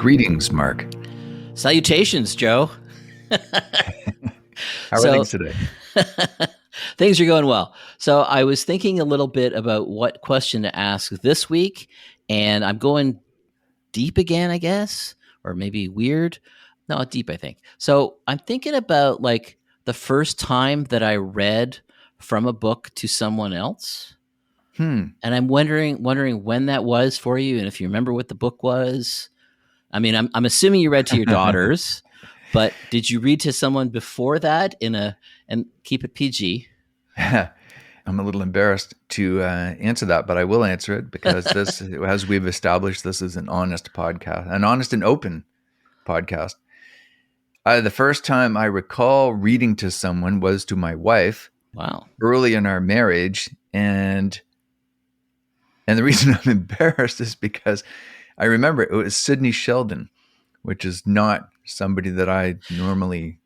Greetings, Mark. Salutations, Joe. How are things today? Things are going well. So I was thinking a little bit about what question to ask this week, and I'm going deep again, I guess, or maybe weird. No, deep, I think. So I'm thinking about like the first time that I read from a book to someone else. And I'm wondering when that was for you, and if you remember what the book was. I mean, I'm assuming you read to your daughters, but did you read to someone before that and keep it PG? I'm a little embarrassed to answer that, but I will answer it because this, as we've established, this is an honest podcast, an honest and open podcast. The first time I recall reading to someone was to my wife. Wow. Early in our marriage, and the reason I'm embarrassed is because I remember it was Sidney Sheldon, which is not somebody that I normally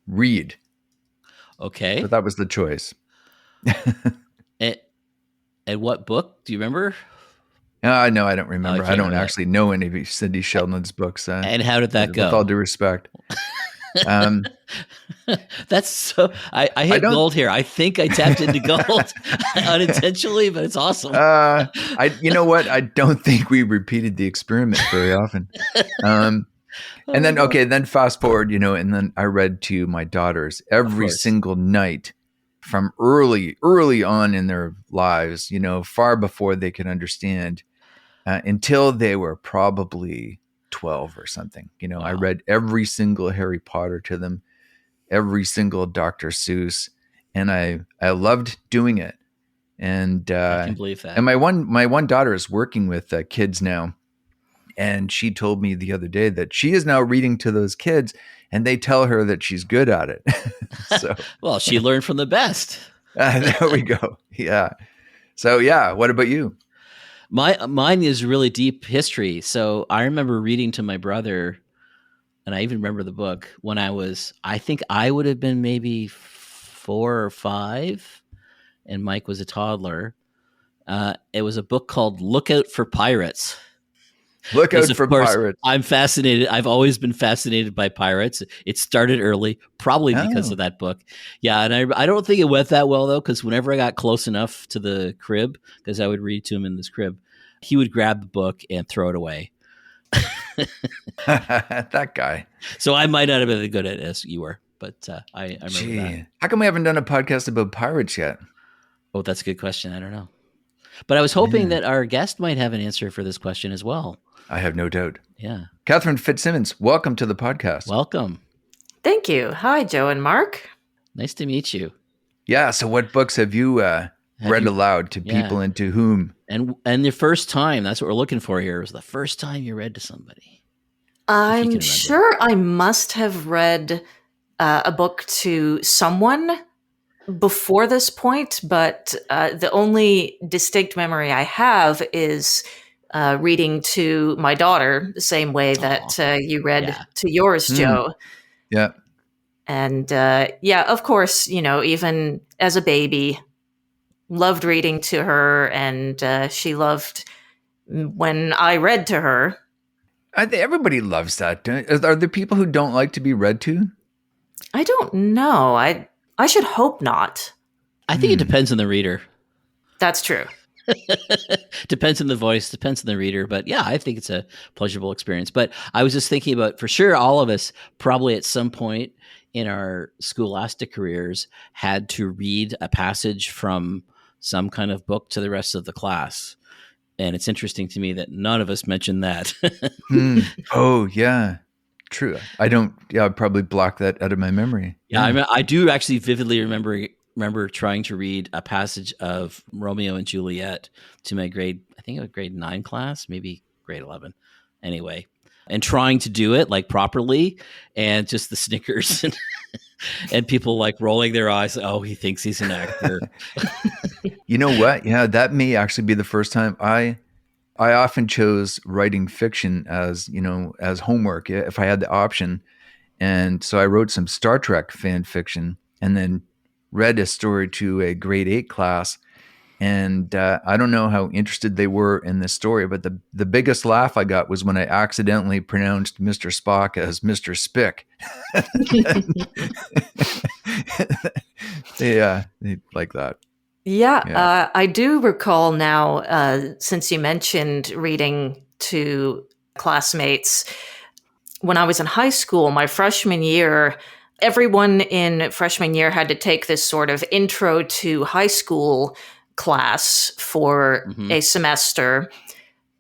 read. Okay. But that was the choice. And what book? Do you remember? No, I don't remember. I don't actually know any of Sidney Sheldon's books. And how did that go? With all due respect. That's so. I hit gold here. I think I tapped into gold unintentionally, but it's awesome. You know what? I don't think we repeated the experiment very often. And then fast forward, and then I read to my daughters every single night from early on in their lives, far before they could understand, until they were probably 12 or something. Wow. I read every single Harry Potter to them, every single Dr. Seuss, and I loved doing it. And I can believe that. And my one daughter is working with kids now, and she told me the other day that she is now reading to those kids, and they tell her that she's good at it. So, well, she learned from the best. There we go. Yeah. So yeah, what about you? Mine is really deep history. So I remember reading to my brother, and I even remember the book when I think I would have been maybe 4 or 5, and Mike was a toddler. It was a book called Look Out for Pirates. Look out for pirates. I'm fascinated. I've always been fascinated by pirates. It started early, probably because of that book. Yeah, and I don't think it went that well, though, because whenever I got close enough to the crib, because I would read to him in this crib, he would grab the book and throw it away. That guy. So I might not have been as good at it as you were, but I remember that. How come we haven't done a podcast about pirates yet? Oh, that's a good question. I don't know. But I was hoping that our guest might have an answer for this question as well. I have no doubt. Yeah. Catherine Fitzsimmons, welcome to the podcast. Welcome. Thank you. Hi, Joe and Mark. Nice to meet you. Yeah. So what books have you read aloud to people, and to whom? And your first time, that's what we're looking for here, was the first time you read to somebody. I'm sure I must have read a book to someone before this point, but the only distinct memory I have is reading to my daughter the same way that you read to yours, Joe. Yeah. And of course, even as a baby, loved reading to her, and she loved when I read to her. I think everybody loves that. Are there people who don't like to be read to? I don't know. I should hope not. I think it depends on the reader. That's true. Depends on the voice, depends on the reader. But yeah, I think it's a pleasurable experience. But I was just thinking about, for sure, all of us probably at some point in our scholastic careers had to read a passage from some kind of book to the rest of the class. And it's interesting to me that none of us mentioned that. Oh, yeah. True. I don't, I'd probably block that out of my memory. Yeah. I do actually vividly remember trying to read a passage of Romeo and Juliet to my grade 9 class, maybe grade 11. Anyway, and trying to do it like properly, and just the snickers and people like rolling their eyes. Oh, he thinks he's an actor. You know what? Yeah, that may actually be the first time I often chose writing fiction as homework if I had the option. And so I wrote some Star Trek fan fiction and then read a story to a grade 8 class. And I don't know how interested they were in this story, but the biggest laugh I got was when I accidentally pronounced Mr. Spock as Mr. Spick. They like that. Yeah. I do recall now, since you mentioned reading to classmates, when I was in high school, my freshman year, everyone in freshman year had to take this sort of intro to high school class for a semester.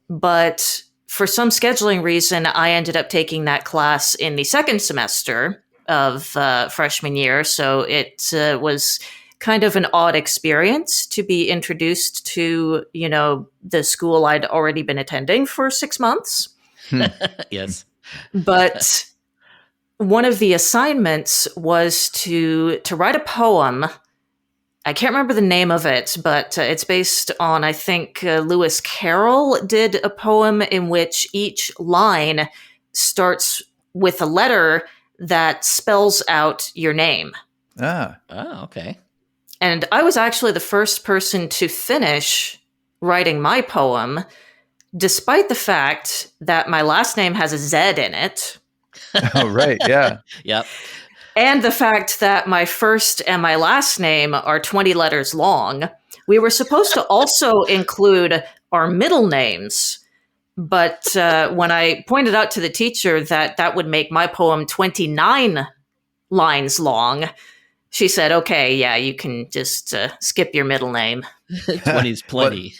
But for some scheduling reason, I ended up taking that class in the second semester of freshman year. So it was kind of an odd experience to be introduced to, the school I'd already been attending for 6 months. Yes. But one of the assignments was to write a poem. I can't remember the name of it, but it's based on, I think, Lewis Carroll did a poem in which each line starts with a letter that spells out your name. Oh, okay. And I was actually the first person to finish writing my poem, despite the fact that my last name has a Z in it. Oh, right. Yeah. Yep. And the fact that my first and my last name are 20 letters long. We were supposed to also include our middle names. But when I pointed out to the teacher that would make my poem 29 lines long, she said, okay, yeah, you can just skip your middle name. 20 is plenty.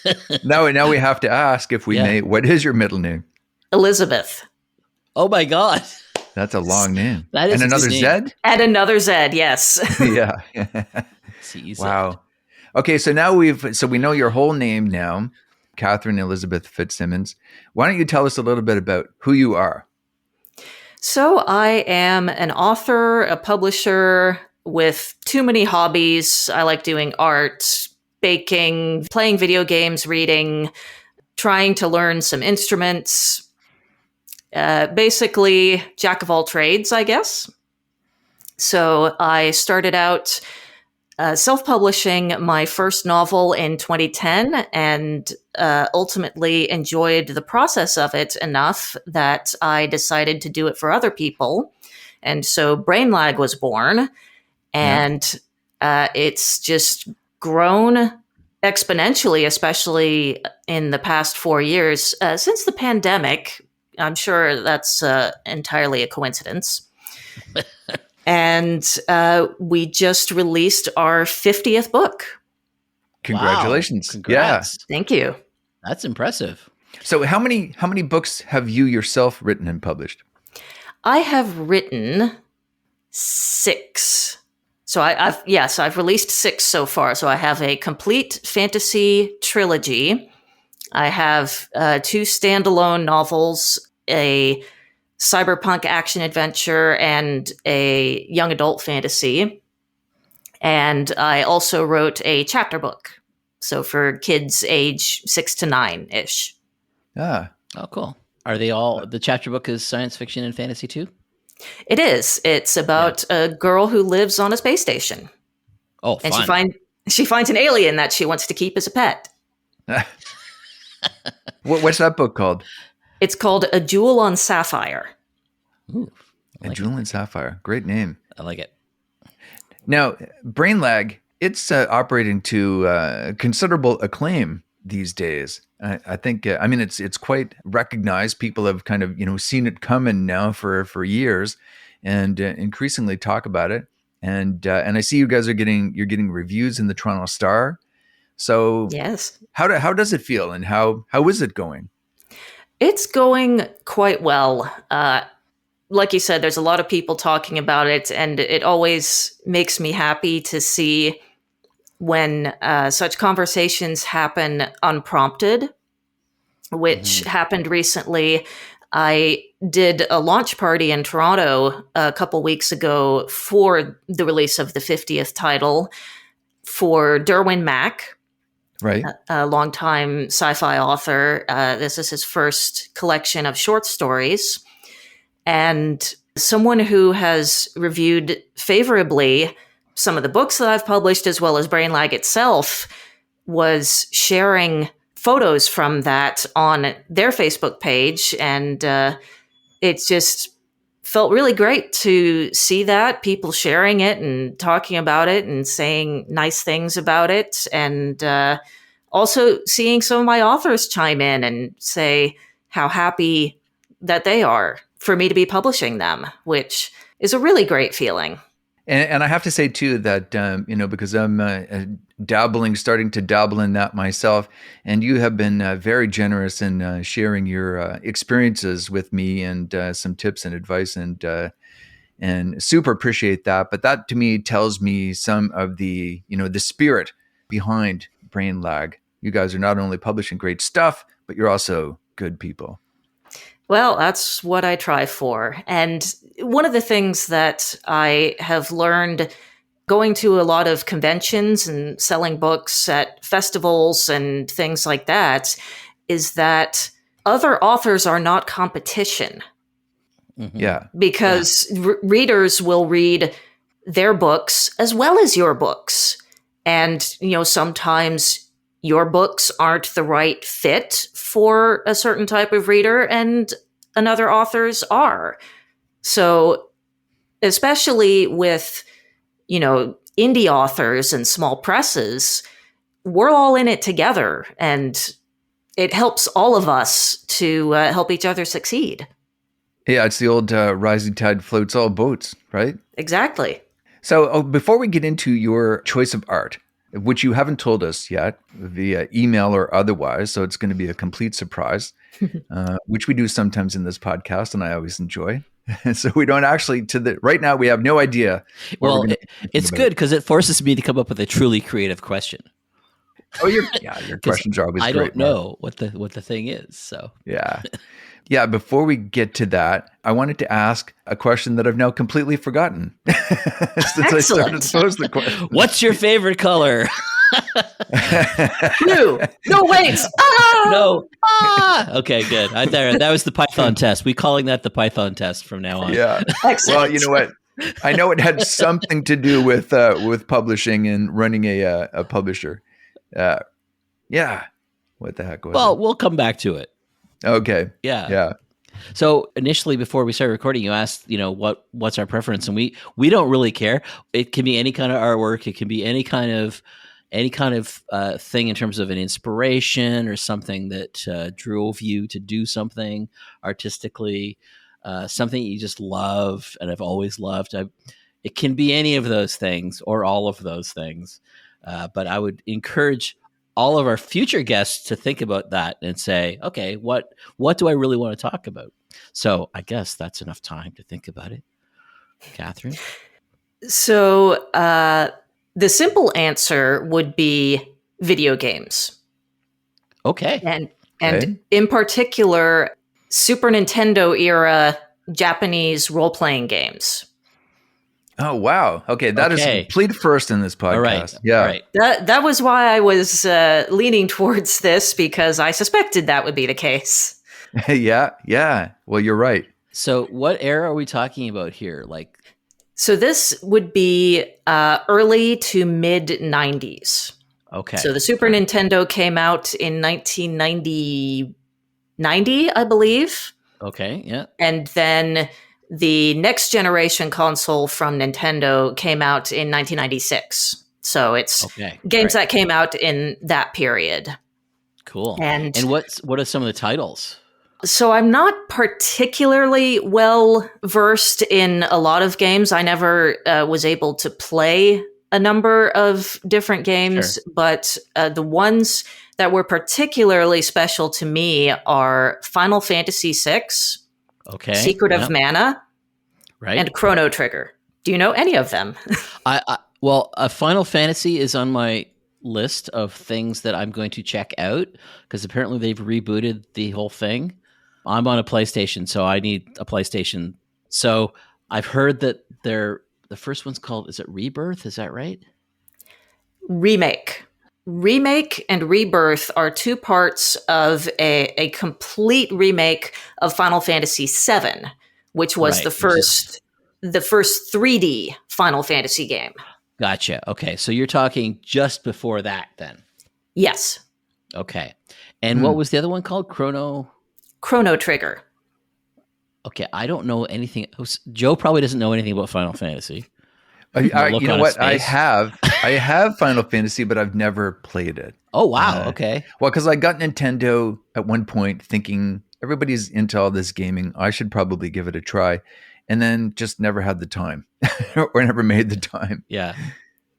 Now we have to ask if we may. What is your middle name? Elizabeth. Oh my God. That's a long name. That is and another Z? And another Z, yes. Yeah. Wow. Okay, so now we know your whole name now, Catherine Elizabeth Fitzsimmons. Why don't you tell us a little bit about who you are? So I am an author, a publisher with too many hobbies. I like doing art, baking, playing video games, reading, trying to learn some instruments. Basically, jack of all trades, I guess. So I started out self-publishing my first novel in 2010 and ultimately enjoyed the process of it enough that I decided to do it for other people. And so Brain Lag was born, and it's just grown exponentially, especially in the past 4 years since the pandemic. I'm sure that's entirely a coincidence. And we just released our 50th book. Congratulations. Wow. Congrats. Yeah. Thank you. That's impressive. So how many books have you yourself written and published? I have written 6. So I've released 6 so far. So I have a complete fantasy trilogy. I have 2 standalone novels, a cyberpunk action adventure, and a young adult fantasy. And I also wrote a chapter book. So for kids age 6 to 9-ish. Ah. Oh, cool. Are they all, the chapter book is science fiction and fantasy too? It is. It's about a girl who lives on a space station. Oh, fun. And she finds an alien that she wants to keep as a pet. What's that book called? It's called A Jewel on Sapphire. Ooh, A Jewel on Sapphire. Great name. I like it. Now, Brain Lag, it's operating to considerable acclaim these days. I think, it's quite recognized. People have kind of, seen it coming now for years, and increasingly talk about it. And I see you guys you're getting reviews in the Toronto Star. So yes, how does it feel, and how is it going? It's going quite well. Like you said, there's a lot of people talking about it, and it always makes me happy to see when such conversations happen unprompted, which happened recently. I did a launch party in Toronto a couple weeks ago for the release of the 50th title for Derwin Mack, right? A longtime sci-fi author. This is his first collection of short stories. And someone who has reviewed favorably some of the books that I've published, as well as Brain Lag itself, was sharing photos from that on their Facebook page, and it just felt really great to see that, people sharing it and talking about it and saying nice things about it, and also seeing some of my authors chime in and say how happy that they are for me to be publishing them, which is a really great feeling. And I have to say too that because I'm starting to dabble in that myself, and you have been very generous in sharing your experiences with me and some tips and advice, and super appreciate that. But that to me tells me some of the the spirit behind Brain Lag. You guys are not only publishing great stuff, but you're also good people. Well, that's what I try for. And one of the things that I have learned going to a lot of conventions and selling books at festivals and things like that is that other authors are not competition. Mm-hmm. Yeah. Because readers will read their books as well as your books. And, sometimes your books aren't the right fit for a certain type of reader and another author's are. So, especially with, indie authors and small presses, we're all in it together, and it helps all of us to help each other succeed. Yeah, it's the old rising tide floats all boats, right? Exactly. So before we get into your choice of art, which you haven't told us yet via email or otherwise, so it's going to be a complete surprise, which we do sometimes in this podcast, and I always enjoy. So we don't actually right now we have no idea. Well, it's good because it forces me to come up with a truly creative question. Oh, your questions are always great. I don't know what the thing is. So yeah. Before we get to that, I wanted to ask a question that I've now completely forgotten since I started to pose the question. What's your favorite color? Blue. No, wait. Ah! No. Ah! Okay, good. That was the Python test. We're calling that the Python test from now on. Yeah. Excellent. Well, you know what? I know it had something to do with publishing and running a publisher. Yeah. What the heck was it? Well, we'll come back to it. Okay. Yeah. So initially, before we started recording, you asked, what's our preference, and we don't really care. It can be any kind of artwork. It can be any kind of thing in terms of an inspiration or something that drove you to do something artistically, something you just love and have always loved. It can be any of those things or all of those things. But I would encourage all of our future guests to think about that and say, okay, what do I really want to talk about? So I guess that's enough time to think about it. Catherine? So the simple answer would be video games. Okay. And in particular, Super Nintendo era Japanese role-playing games. Oh, wow. Okay. That is a complete first in this podcast. All right. Yeah. All right. That was why I was leaning towards this, because I suspected that would be the case. Yeah. Well, you're right. So what era are we talking about here? So this would be early to mid 90s. Okay. So the Super Nintendo came out in 1990, I believe. Okay, yeah. And then the next generation console from Nintendo came out in 1996. So it's games that came out in that period. Cool. And what are some of the titles? So I'm not particularly well versed in a lot of games. I never was able to play a number of different games, but the ones that were particularly special to me are Final Fantasy VI, Secret of Mana, and Chrono Trigger. Do you know any of them? Well, Final Fantasy is on my list of things that I'm going to check out, because apparently they've rebooted the whole thing. I'm on a PlayStation, so I need a PlayStation. So I've heard that the first one's called, is it Rebirth? Is that right? Remake. Remake and Rebirth are two parts of a complete remake of Final Fantasy VII, which was the first 3D Final Fantasy game. Gotcha. Okay, so you're talking just before that then. Yes. Okay. And what was the other one called? Chrono Trigger. Okay, I don't know anything. Joe probably doesn't know anything about Final Fantasy. You know what? I have Final Fantasy, but I've never played it. Oh, wow. Okay. Well, because I got Nintendo at one point thinking everybody's into all this gaming. I should probably give it a try. And then just never had the time or never made the time. Yeah.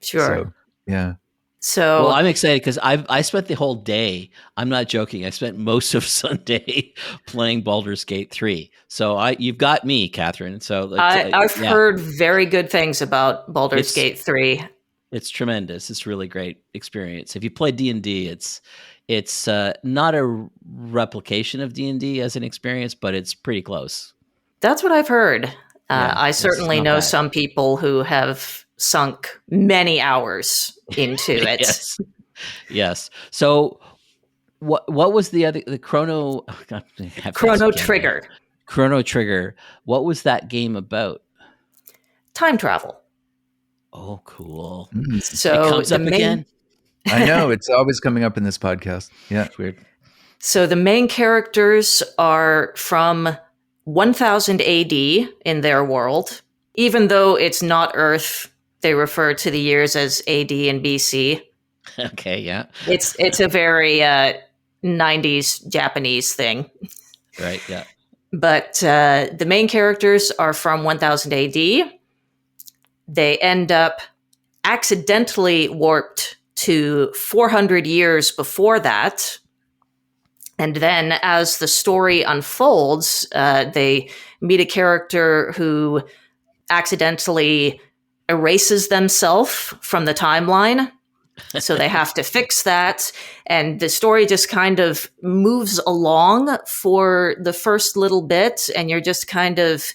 Sure. So, yeah. So, well, I'm excited because I spent the whole day. I'm not joking. I spent most of Sunday playing Baldur's Gate 3. So you've got me, Catherine. So I've heard very good things about Baldur's Gate 3. It's tremendous. It's a really great experience. If you play D&D, it's not a replication of D&D as an experience, but it's pretty close. That's what I've heard. I certainly know some people who have sunk many hours into it. Yes. So what was the Chrono Trigger? Chrono Trigger. What was that game about? Time travel. Oh, cool. So it comes up again. I know, it's always coming up in this podcast. Yeah. It's weird. So the main characters are from 1000 AD in their world. Even though it's not Earth, they refer to the years as AD and BC. Okay, yeah. It's a very 90s Japanese thing. Right, yeah. But the main characters are from 1000 AD. They end up accidentally warped to 400 years before that. And then as the story unfolds, they meet a character who accidentally erases themselves from the timeline. So they have to fix that. And the story just kind of moves along for the first little bit. And you're just kind of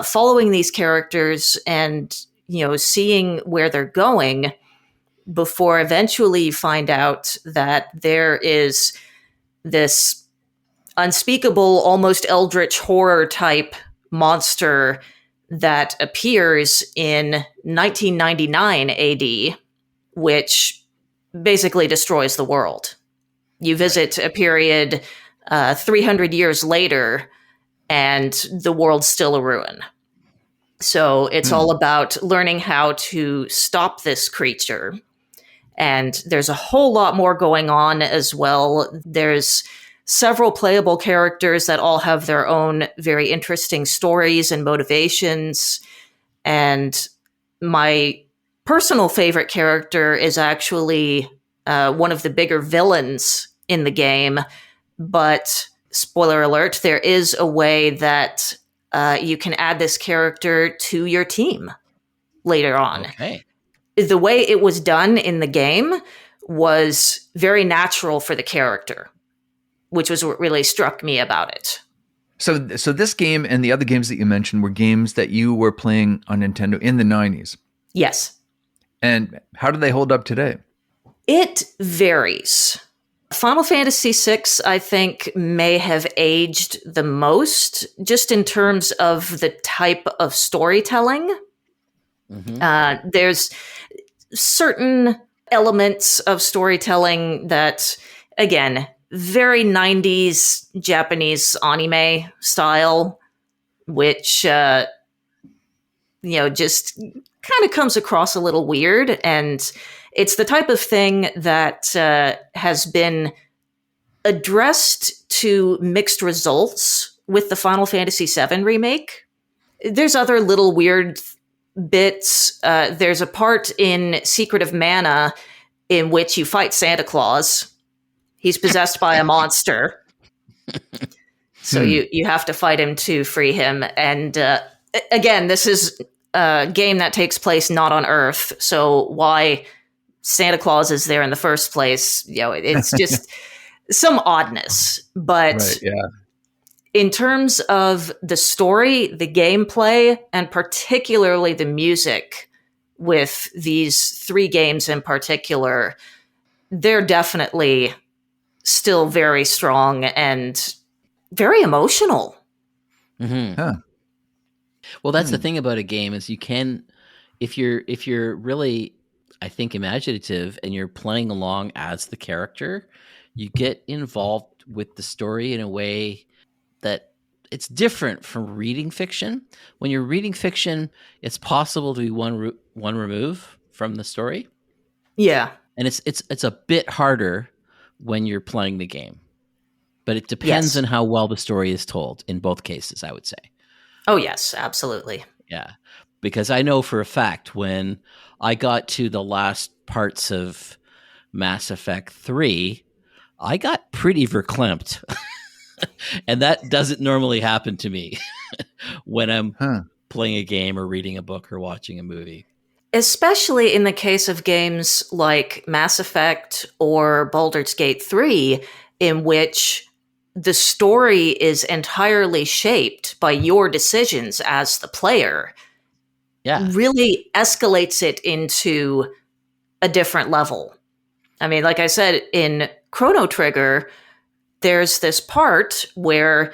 following these characters and, seeing where they're going before eventually you find out that there is this unspeakable, almost eldritch horror type monster that appears in 1999 AD, which basically destroys the world. You visit a period 300 years later, and the world's still a ruin. So it's all about learning how to stop this creature. And there's a whole lot more going on as well. There's several playable characters that all have their own very interesting stories and motivations. And my personal favorite character is actually one of the bigger villains in the game. But spoiler alert, there is a way that you can add this character to your team later on. Okay. The way it was done in the game was very natural for the character, which was what really struck me about it. So this game and the other games that you mentioned were games that you were playing on Nintendo in the 90s. Yes. And how do they hold up today? It varies. Final Fantasy VI, I think, may have aged the most, just in terms of the type of storytelling. Mm-hmm. There's certain elements of storytelling that, again, very 90s Japanese anime style, which, just kind of comes across a little weird. And it's the type of thing that has been addressed to mixed results with the Final Fantasy VII remake. There's other little weird bits. There's a part in Secret of Mana in which you fight Santa Claus. He's possessed by a monster. So you have to fight him to free him. And again, this is a game that takes place not on Earth. So why Santa Claus is there in the first place, it's just some oddness. But right, yeah. In terms of the story, the gameplay, and particularly the music with these three games in particular, they're definitely still very strong and very emotional. Mm-hmm. Huh. Well, that's the thing about a game is you can, if you're really I think, imaginative and you're playing along as the character, you get involved with the story in a way that it's different from reading fiction. When you're reading fiction, it's possible to be one remove from the story. Yeah. And it's a bit harder when you're playing the game. But it depends Yes. on how well the story is told in both cases, I would say. Oh, yes, absolutely. Yeah. Because I know for a fact when I got to the last parts of Mass Effect 3, I got pretty verklempt. And that doesn't normally happen to me when I'm playing a game or reading a book or watching a movie. Especially in the case of games like Mass Effect or Baldur's Gate 3, in which the story is entirely shaped by your decisions as the player. Yeah. Really escalates it into a different level. I mean, like I said, in Chrono Trigger, there's this part where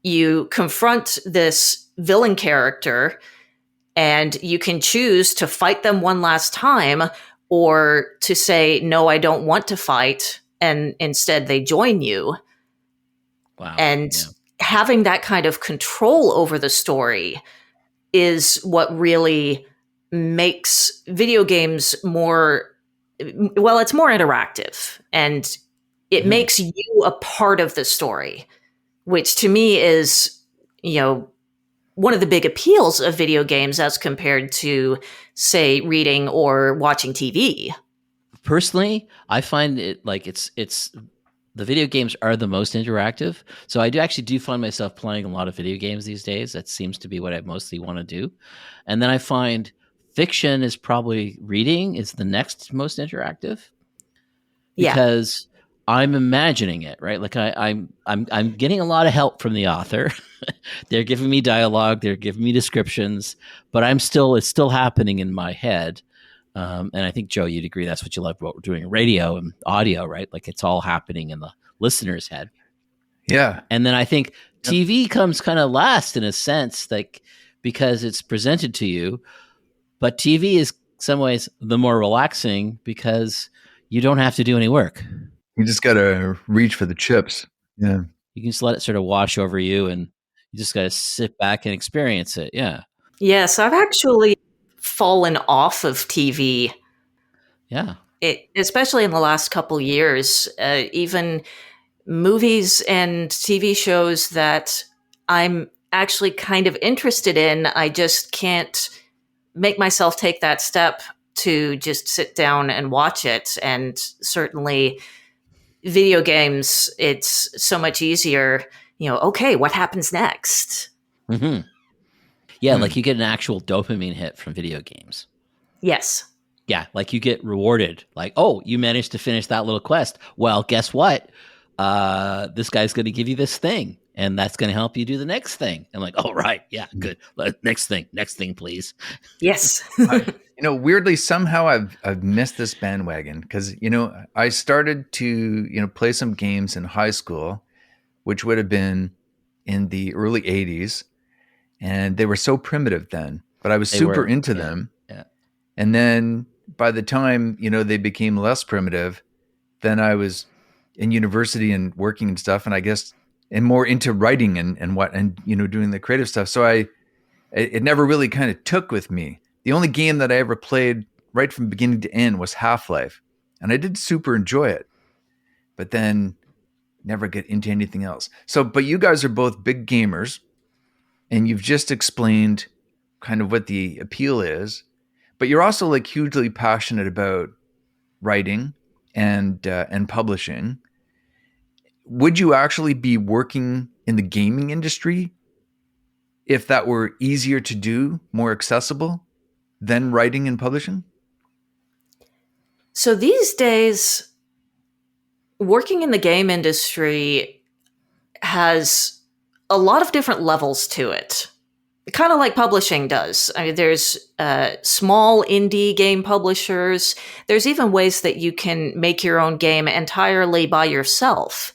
you confront this villain character and you can choose to fight them one last time or to say, no, I don't want to fight. And instead they join you. Wow. And having that kind of control over the story is what really makes video games more, well, it's more interactive and it makes you a part of the story, which to me is, one of the big appeals of video games as compared to, say, reading or watching TV. Personally, I find it like it's the video games are the most interactive. So I do find myself playing a lot of video games these days. That seems to be what I mostly want to do. And then I find fiction is probably reading is the next most interactive. Because I'm imagining it, right? Like I'm getting a lot of help from the author. They're giving me dialogue, they're giving me descriptions, but it's still happening in my head. And I think, Joe, you'd agree that's what you love about doing radio and audio, right? Like it's all happening in the listener's head. Yeah. And then I think TV comes kind of last in a sense, like because it's presented to you. But TV is in some ways the more relaxing because you don't have to do any work. You just got to reach for the chips. Yeah. You can just let it sort of wash over you and you just got to sit back and experience it. Yeah. Yes, I've actually fallen off of TV. Yeah. Especially in the last couple years, even movies and TV shows that I'm actually kind of interested in, I just can't make myself take that step to just sit down and watch it. And certainly video games, it's so much easier, okay, what happens next? Mm-hmm. Yeah, like you get an actual dopamine hit from video games. Yes. Yeah, like you get rewarded. Like, oh, you managed to finish that little quest. Well, guess what? This guy's going to give you this thing, and that's going to help you do the next thing. And like, oh, right. Yeah, good. Next thing, please. Yes. Weirdly, somehow I've missed this bandwagon because, I started to, play some games in high school, which would have been in the early 80s. And they were so primitive then, but I was super into them. Yeah. And then by the time, they became less primitive, then I was in university and working and stuff. And I guess, and more into writing and doing the creative stuff. So it never really kind of took with me. The only game that I ever played right from beginning to end was Half-Life. And I did super enjoy it, but then never get into anything else. So, but you guys are both big gamers. And you've just explained kind of what the appeal is, but you're also like hugely passionate about writing and publishing. Would you actually be working in the gaming industry if that were easier to do, more accessible than writing and publishing? So these days, working in the game industry has a lot of different levels to it, kind of like publishing does. I mean, there's small indie game publishers. There's even ways that you can make your own game entirely by yourself.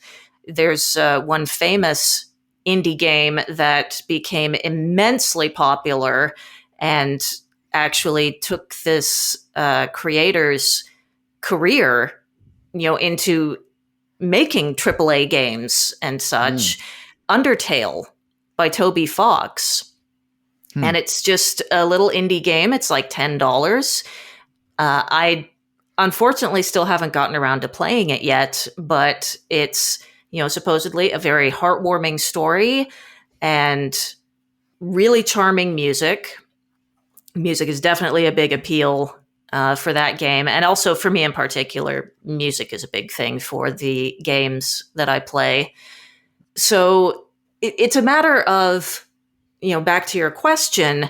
There's one famous indie game that became immensely popular, and actually took this creator's career, into making AAA games and such. Undertale by Toby Fox. And it's just a little indie game. It's like $10. I unfortunately still haven't gotten around to playing it yet, but it's, supposedly a very heartwarming story and really charming music. Music is definitely a big appeal for that game. And also for me in particular, music is a big thing for the games that I play. So it's a matter of, back to your question,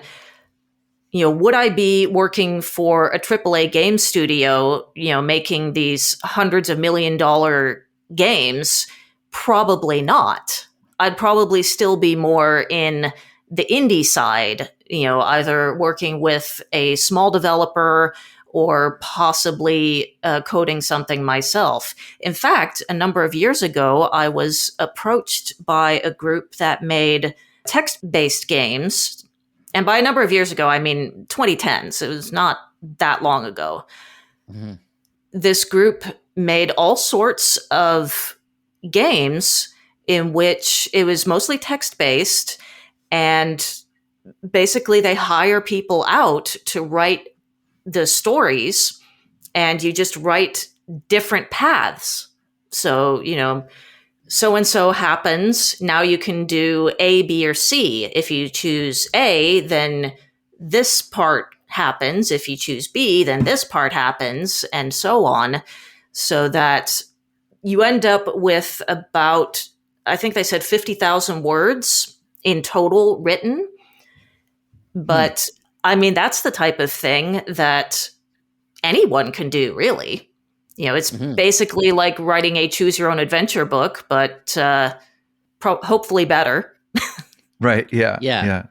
would I be working for a AAA game studio, making these hundreds of $1 million games? Probably not. I'd probably still be more in the indie side, either working with a small developer or possibly coding something myself. In fact, a number of years ago, I was approached by a group that made text-based games. And by a number of years ago, I mean 2010s. It was not that long ago. Mm-hmm. This group made all sorts of games in which it was mostly text-based, and basically they hire people out to write the stories, and you just write different paths. So, so-and-so happens. Now you can do A, B, or C. If you choose A, then this part happens. If you choose B, then this part happens, and so on. So that you end up with about, I think they said 50,000 words in total written. But I mean, that's the type of thing that anyone can do, really. It's basically like writing a choose your own adventure book, but hopefully better. Right. Yeah.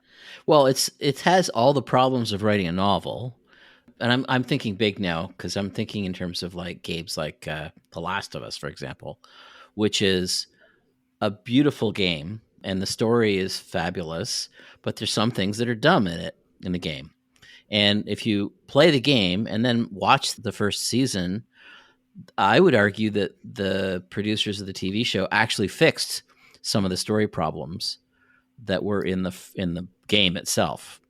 Well, it has all the problems of writing a novel. And I'm thinking big now, because I'm thinking in terms of like games like The Last of Us, for example, which is a beautiful game and the story is fabulous, but there's some things that are dumb in the game. And if you play the game and then watch the first season, I would argue that the producers of the TV show actually fixed some of the story problems that were in the game itself.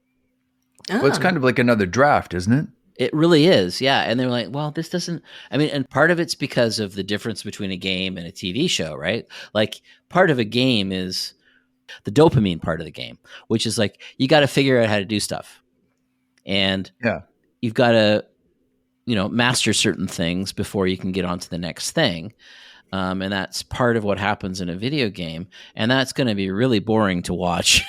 Well, it's kind of like another draft, isn't it? It really is, yeah. And they're like, well, this doesn't, and part of it's because of the difference between a game and a TV show, right? Like part of a game is the dopamine part of the game, which is like, you got to figure out how to do stuff. And you've got to, master certain things before you can get on to the next thing. And that's part of what happens in a video game. And that's going to be really boring to watch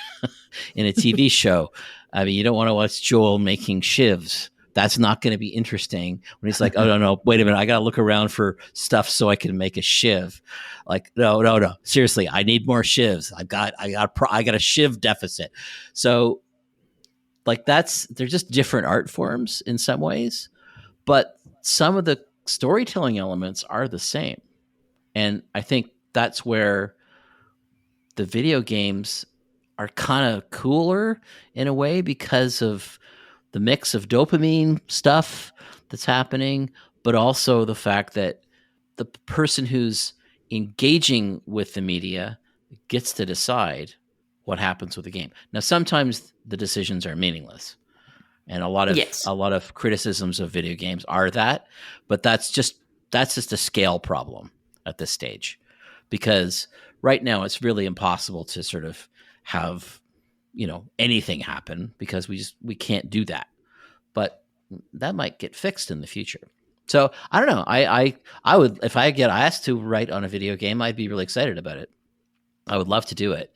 in a TV show. I mean, you don't want to watch Joel making shivs. That's not going to be interesting when he's like, oh, no, wait a minute. I got to look around for stuff so I can make a shiv. Like, no. Seriously, I need more shivs. I got a shiv deficit. So like they're just different art forms in some ways, but some of the storytelling elements are the same. And I think that's where the video games are kind of cooler in a way because of the mix of dopamine stuff that's happening, but also the fact that the person who's engaging with the media gets to decide what happens with the game. Now, sometimes the decisions are meaningless, and a lot of criticisms of video games are that, but that's just a scale problem at this stage, because right now it's really impossible to sort of have anything happen, because we can't do that. But that might get fixed in the future. So I don't know. I would, if I get asked to write on a video game, I'd be really excited about it. I would love to do it.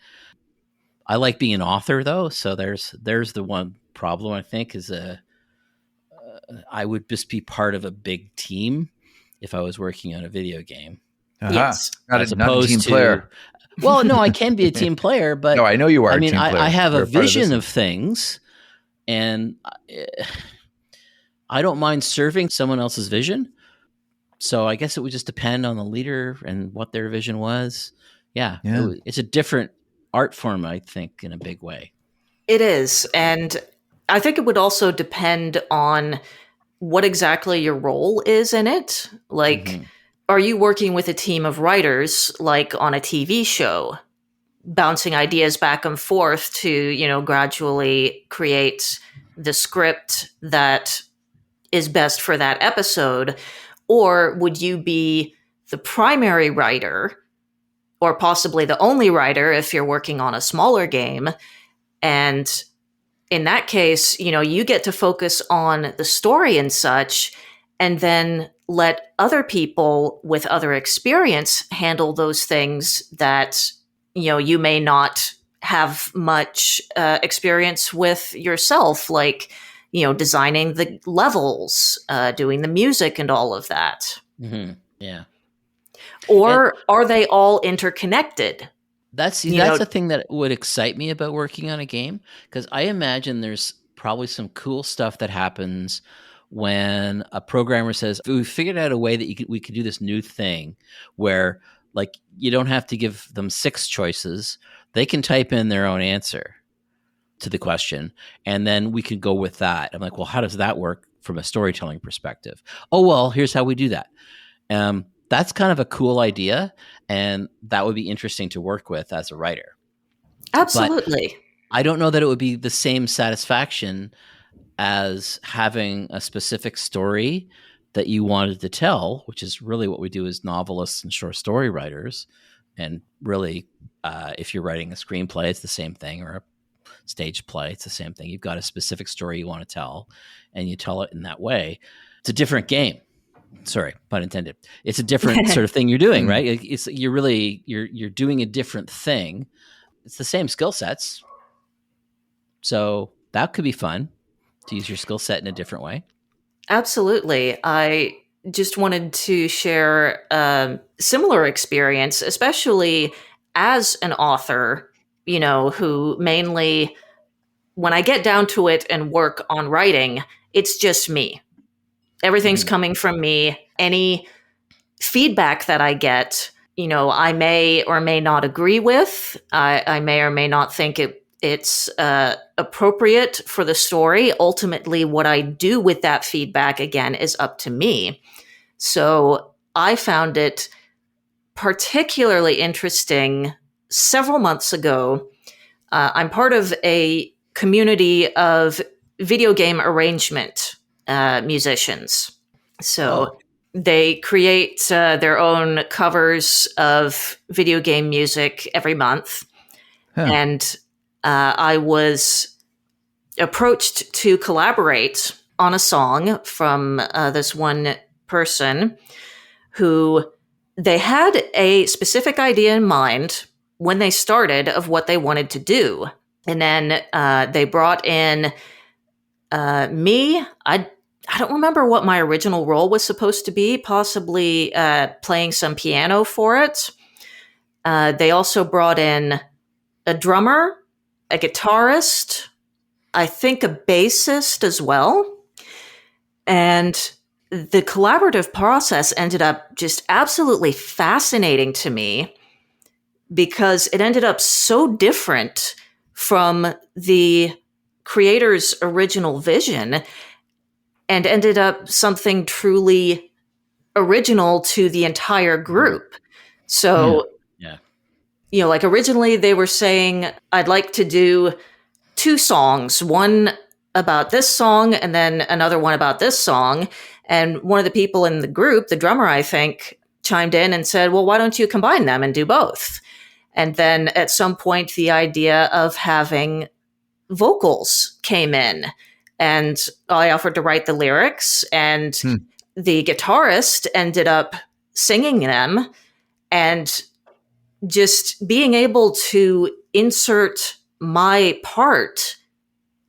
I like being an author though, so there's the one problem I think is I would just be part of a big team if I was working on a video game. Yes, not a team player. Well, no, I can be a team player, but no, I know you are. I have a vision of things, and I don't mind serving someone else's vision. So I guess it would just depend on the leader and what their vision was. Yeah. It's a different art form, I think, in a big way. It is. And I think it would also depend on what exactly your role is in it. Like, are you working with a team of writers, like on a TV show, bouncing ideas back and forth to, gradually create the script that is best for that episode? Or would you be the primary writer, or possibly the only writer if you're working on a smaller game? And in that case, you get to focus on the story and such, and then let other people with other experience handle those things that, you may not have much experience with yourself, like, designing the levels, doing the music and all of that. Yeah. Or are they all interconnected? That's the thing that would excite me about working on a game, because I imagine there's probably some cool stuff that happens when a programmer says, we figured out a way that we could do this new thing where, like, you don't have to give them 6 choices. They can type in their own answer to the question, and then we could go with that. I'm like, well, how does that work from a storytelling perspective? Oh, well, here's how we do that. That's kind of a cool idea, and that would be interesting to work with as a writer. Absolutely. But I don't know that it would be the same satisfaction as having a specific story that you wanted to tell, which is really what we do as novelists and short story writers. And really, if you're writing a screenplay, it's the same thing, or a stage play, it's the same thing. You've got a specific story you want to tell, and you tell it in that way. It's a different game. Sorry, pun intended. It's a different sort of thing you're doing, right? You're doing a different thing. It's the same skill sets. So that could be fun to use your skill set in a different way. Absolutely. I just wanted to share a similar experience, especially as an author, who mainly, when I get down to it and work on writing, it's just me. Everything's coming from me. Any feedback that I get, I may or may not agree with. I may or may not think it's appropriate for the story. Ultimately, what I do with that feedback, again, is up to me. So I found it particularly interesting several months ago. I'm part of a community of video game arrangement musicians. So they create their own covers of video game music every month. And I was approached to collaborate on a song from this one person who, they had a specific idea in mind when they started of what they wanted to do. And then they brought in me. I don't remember what my original role was supposed to be, possibly playing some piano for it. They also brought in a drummer, a guitarist, I think a bassist as well. And the collaborative process ended up just absolutely fascinating to me, because it ended up so different from the creator's original vision, and ended up something truly original to the entire group. So, like originally they were saying, I'd like to do 2 songs, one about this song and then another one about this song. And one of the people in the group, the drummer, I think, chimed in and said, well, why don't you combine them and do both? And then at some point, the idea of having vocals came in. And I offered to write the lyrics, and the guitarist ended up singing them, and just being able to insert my part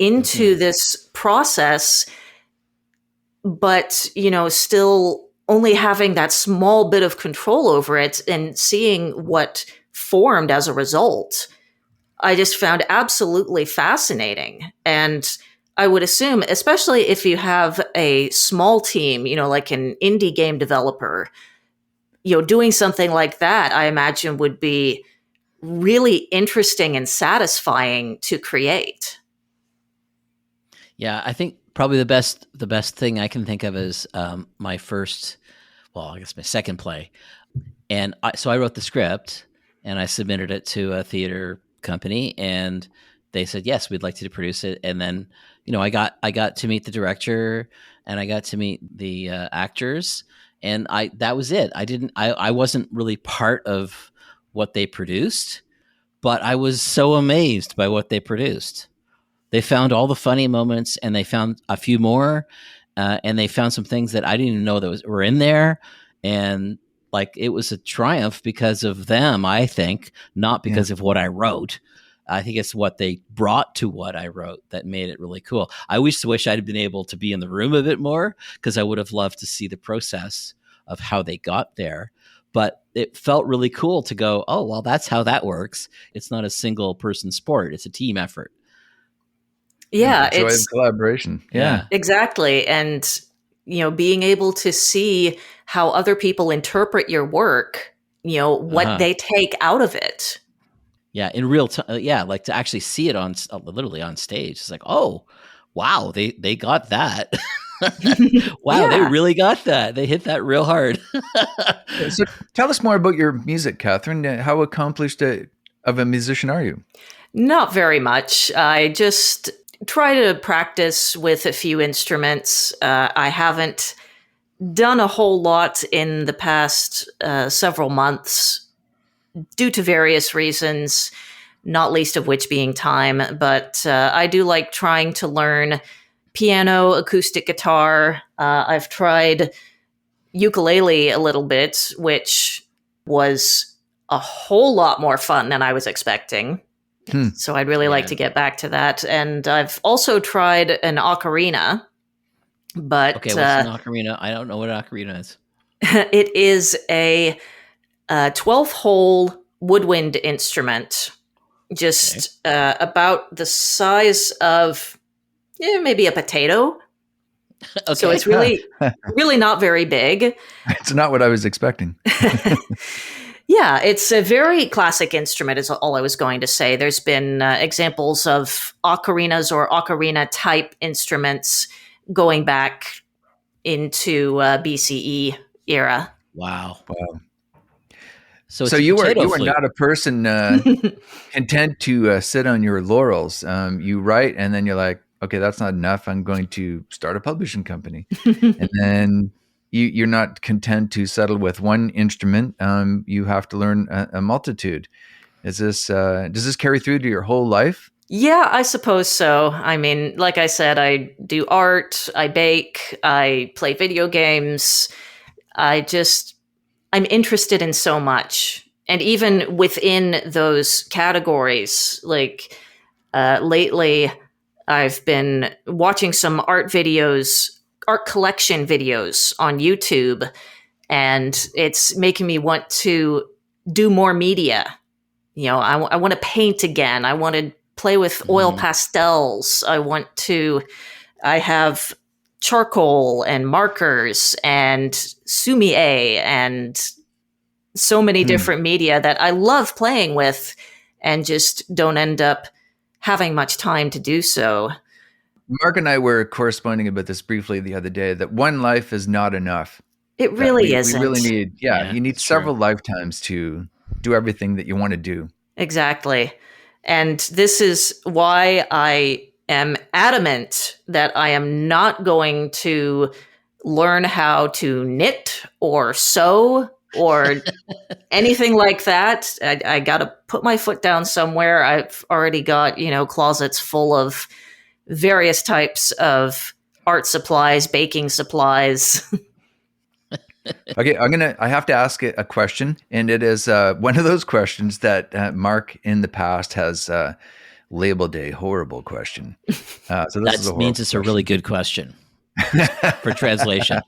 into this process, but, still only having that small bit of control over it and seeing what formed as a result, I just found absolutely fascinating. And I would assume, especially if you have a small team, like an indie game developer, doing something like that, I imagine would be really interesting and satisfying to create. Yeah, I think probably the best thing I can think of is my first, well, I guess my second play. And so I wrote the script and I submitted it to a theater company, and they said, yes, we'd like you to produce it. And then, I got to meet the director, and I got to meet the actors, and that was it. I wasn't really part of what they produced, but I was so amazed by what they produced. They found all the funny moments, and they found a few more, and they found some things that I didn't even know that were in there. And like, it was a triumph because of them, I think, not because of what I wrote. I think it's what they brought to what I wrote that made it really cool. I wish I'd been able to be in the room a bit more, because I would have loved to see the process of how they got there. But it felt really cool to go, oh, well, that's how that works. It's not a single person sport. It's a team effort. Yeah, joy of collaboration. Yeah, exactly. And, being able to see how other people interpret your work, what they take out of it. Yeah, in real time. Yeah, like to actually see it on literally on stage. It's like, oh, wow, they got that. Wow, they really got that. They hit that real hard. So tell us more about your music, Catherine. How accomplished of a musician are you? Not very much. I just try to practice with a few instruments. I haven't done a whole lot in the past several months due to various reasons, not least of which being time. But I do like trying to learn piano, acoustic guitar. I've tried ukulele a little bit, which was a whole lot more fun than I was expecting. So I'd really like to get back to that. And I've also tried an ocarina. But okay, what's an ocarina? I don't know what an ocarina is. It is a 12-hole woodwind instrument, just about the size of maybe a potato. Okay. So it's really, really not very big. It's not what I was expecting. Yeah, it's a very classic instrument is all I was going to say. There's been examples of ocarinas or ocarina type instruments going back into BCE era. Wow. So you were not a person content to sit on your laurels. You write, and then you're like, okay, that's not enough. I'm going to start a publishing company. And then you're not content to settle with one instrument. You have to learn a multitude. Does this carry through to your whole life? Yeah, I suppose so. I mean, like I said, I do art, I bake, I play video games. I'm interested in so much. And even within those categories, like lately, I've been watching some art collection videos on YouTube, and it's making me want to do more media. I want to paint again. I want to play with oil pastels. I have charcoal and markers and sumie and so many different media that I love playing with and just don't end up having much time to do so. Mark and I were corresponding about this briefly the other day, that one life is not enough. It really isn't. We really need, you need several lifetimes to do everything that you want to do. Exactly. And this is why I am adamant that I am not going to learn how to knit or sew or anything like that. I got to put my foot down somewhere. I've already got, closets full of various types of art supplies, baking supplies. Okay, I have to ask a question, and it is one of those questions that Mark in the past has labeled a horrible question. So this means it's a really good question for translation.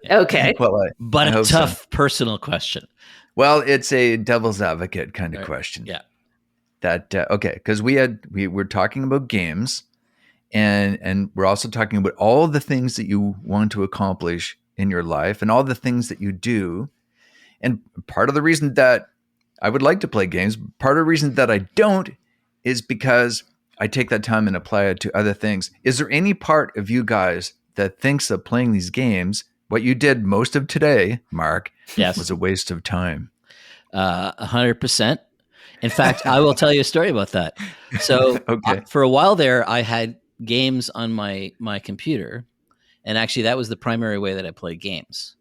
Okay, but a tough personal question. Well, it's a devil's advocate kind of question. Yeah. That because we were talking about games, and we're also talking about all the things that you want to accomplish in your life and all the things that you do. And part of the reason that I would like to play games, part of the reason that I don't, is because I take that time and apply it to other things. Is there any part of you guys that thinks that playing these games, what you did most of today, Mark, was a waste of time? 100%. In fact, I will tell you a story about that. So for a while there, I had games on my computer. And actually, that was the primary way that I played games.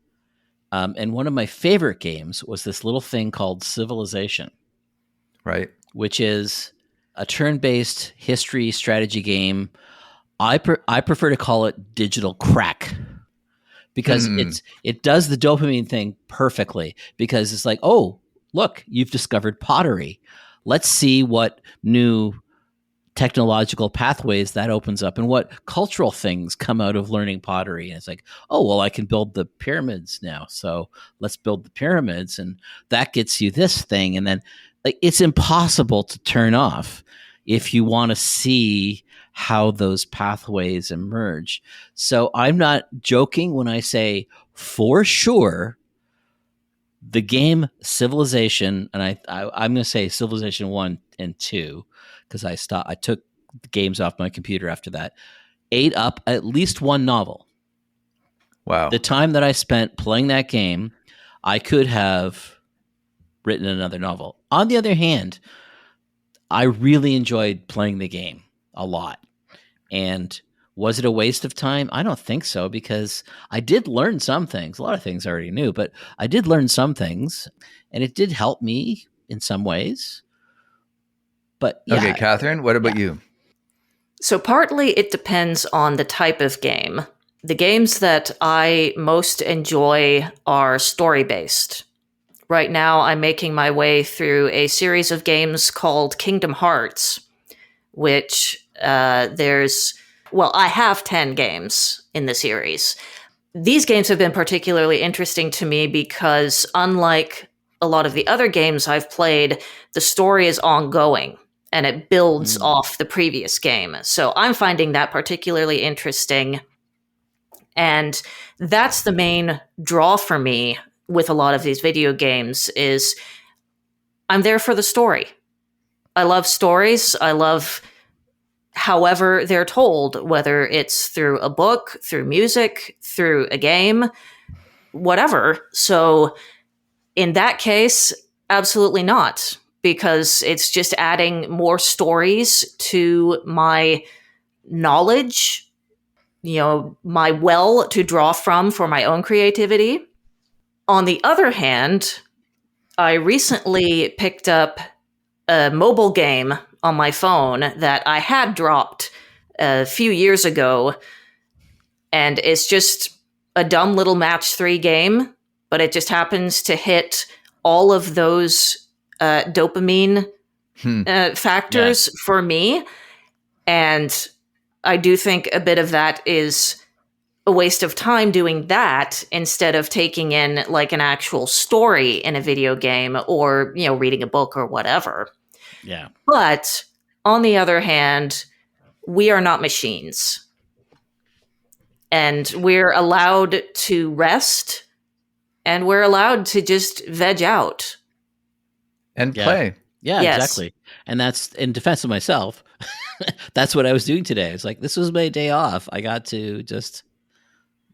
And one of my favorite games was this little thing called Civilization. Right. Which is a turn-based history strategy game. I prefer to call it digital crack because it does the dopamine thing perfectly, because it's like, oh, look, you've discovered pottery. Let's see what new technological pathways that opens up and what cultural things come out of learning pottery. And it's like, oh, well, I can build the pyramids now. So let's build the pyramids. And that gets you this thing. And then like, it's impossible to turn off if you want to see how those pathways emerge. So I'm not joking when I say for sure the game Civilization, and I'm going to say Civilization 1 and 2, because I took the games off my computer after that, ate up at least one novel. Wow. The time that I spent playing that game, I could have written another novel. On the other hand, I really enjoyed playing the game a lot. And was it a waste of time? I don't think so, because I did learn some things. A lot of things I already knew, but I did learn some things, and it did help me in some ways. But yeah. Okay, Catherine, what about you? So partly it depends on the type of game. The games that I most enjoy are story-based. Right now, I'm making my way through a series of games called Kingdom Hearts, which I have 10 games in the series. These games have been particularly interesting to me because, unlike a lot of the other games I've played, the story is ongoing and it builds off the previous game. So I'm finding that particularly interesting. And that's the main draw for me with a lot of these video games is I'm there for the story. I love stories. I love however they're told, whether it's through a book, through music, through a game, whatever. So in that case, absolutely not, because it's just adding more stories to my knowledge, my well to draw from for my own creativity. On the other hand, I recently picked up a mobile game on my phone that I had dropped a few years ago, and it's just a dumb little match 3 game, but it just happens to hit all of those dopamine factors for me. And I do think a bit of that is a waste of time doing that instead of taking in like an actual story in a video game or, reading a book or whatever. Yeah. But on the other hand, we are not machines. And we're allowed to rest, and we're allowed to just veg out. And play. Yeah, yes. Exactly. And that's in defense of myself. That's what I was doing today. It's like, this was my day off. I got to just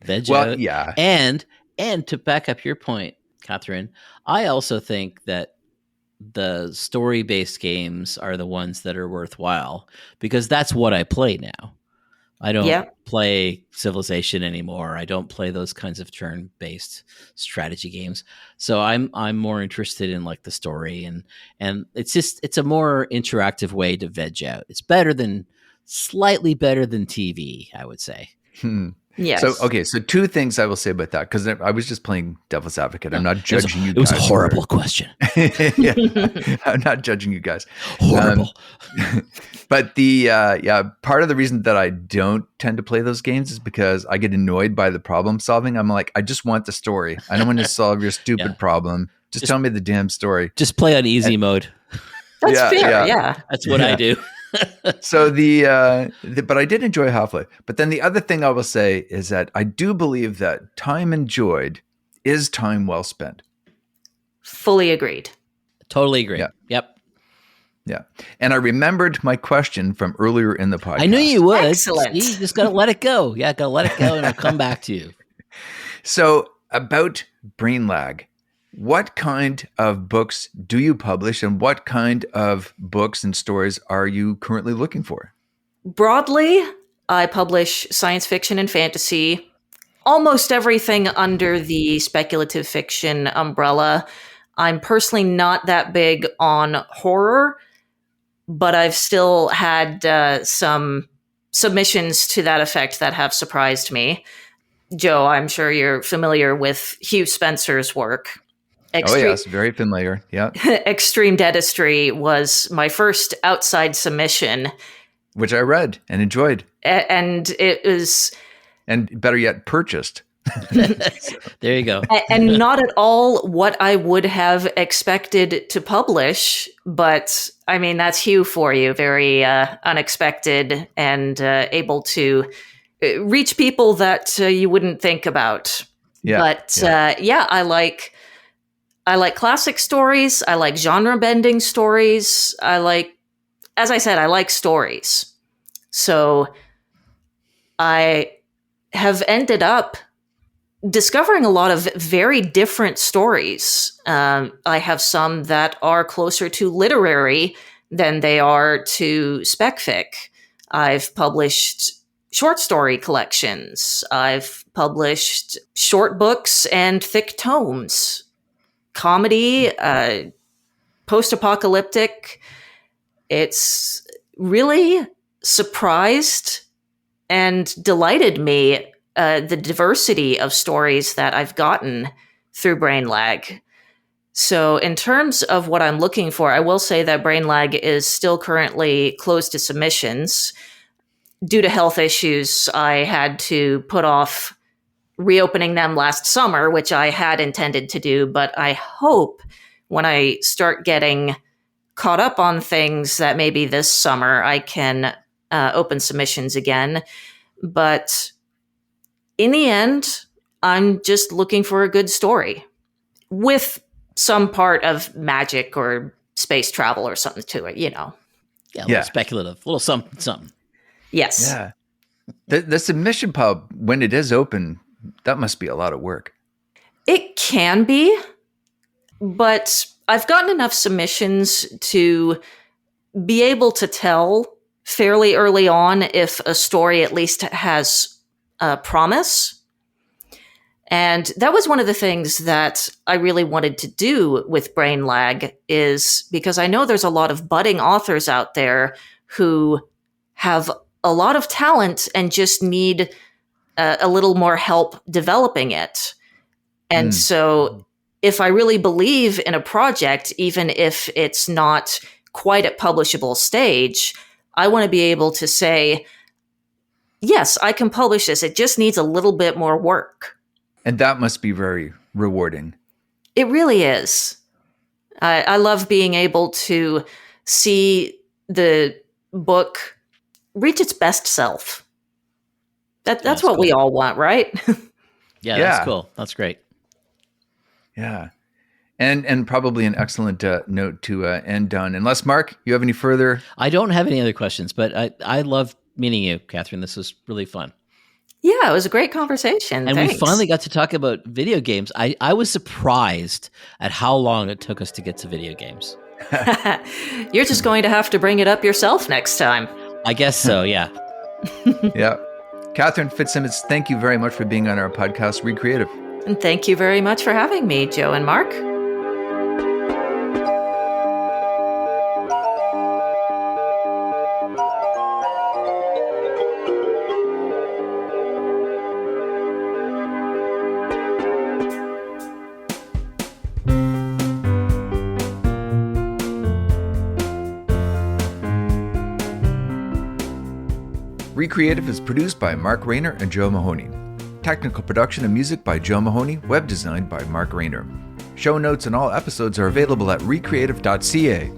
veg out. Yeah. And to back up your point, Catherine, I also think that the story-based games are the ones that are worthwhile, because that's what I play now. I don't play Civilization anymore. I don't play those kinds of turn-based strategy games. So I'm more interested in like the story, and it's a more interactive way to veg out. It's slightly better than TV, I would say. Yes. So 2 things I will say about that, because I was just playing devil's advocate. I'm not judging you It guys. was a horrible question. Yeah, I'm not judging you guys. Horrible. But the part of the reason that I don't tend to play those games is because I get annoyed by the problem solving. I'm like, I just want the story. I don't want to solve your stupid problem. Just tell me the damn story. Just play on easy mode. That's fair. Yeah. That's what I do. So but I did enjoy Half-Life. But then the other thing I will say is that I do believe that time enjoyed is time well spent. Fully agreed. Totally agree. Yeah. Yep. Yeah. And I remembered my question from earlier in the podcast. I knew you would. Excellent. See, you just got to let it go. Yeah, got to let it go and it'll come back to you. So about brain lag, what kind of books do you publish and what kind of books and stories are you currently looking for? Broadly, I publish science fiction and fantasy, almost everything under the speculative fiction umbrella. I'm personally not that big on horror, but I've still had some submissions to that effect that have surprised me. Joe, I'm sure you're familiar with Hugh Spencer's work. Oh, yes, very familiar. Yeah. Extreme Dentistry was my first outside submission. Which I read and enjoyed. And it was... And better yet, purchased. There you go. And not at all what I would have expected to publish, but I mean, that's Hugh for you. Very unexpected and able to reach people that you wouldn't think about. Yeah. But I like classic stories. I like genre bending stories. As I said, I like stories. So I have ended up discovering a lot of very different stories. I have some that are closer to literary than they are to spec fic. I've published short story collections. I've published short books and thick tomes. Comedy, post-apocalyptic. It's really surprised and delighted me the diversity of stories that I've gotten through Brain Lag. So in terms of what I'm looking for, I will say that Brain Lag is still currently closed to submissions. Due to health issues, I had to put off reopening them last summer, which I had intended to do, but I hope when I start getting caught up on things that maybe this summer I can open submissions again. But in the end, I'm just looking for a good story with some part of magic or space travel or something to it, you know. Yeah, a little speculative, a little something. Yes. Yeah. The submission pub, when it is open, that must be a lot of work. It can be, but I've gotten enough submissions to be able to tell fairly early on if a story at least has promise. And that was one of the things that I really wanted to do with Brain Lag, is because I know there's a lot of budding authors out there who have a lot of talent and just need a little more help developing it. And so if I really believe in a project, even if it's not quite at publishable stage, I want to be able to say, yes, I can publish this. It just needs a little bit more work. And that must be very rewarding. It really is. I love being able to see the book reach its best self. That's what we all want, right? Yeah, that's cool. That's great. Yeah. And probably an excellent note to end on. Unless, Mark, you have any further? I don't have any other questions, but I love meeting you, Catherine. This was really fun. Yeah, it was a great conversation. And Thanks. we finally got to talk about video games. I was surprised at how long it took us to get to video games. You're just going to have to bring it up yourself next time. I guess so, yeah. Yeah. Catherine Fitzsimmons, thank you very much for being on our podcast, Recreative. And thank you very much for having me, Joe and Mark. Recreative is produced by Mark Rayner and Joe Mahoney. Technical production and music by Joe Mahoney, web design by Mark Rayner. Show notes and all episodes are available at recreative.ca.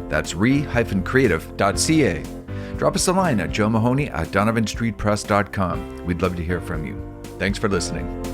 That's re-creative.ca. Drop us a line at joemahoney@donovanstreetpress.com. We'd love to hear from you. Thanks for listening.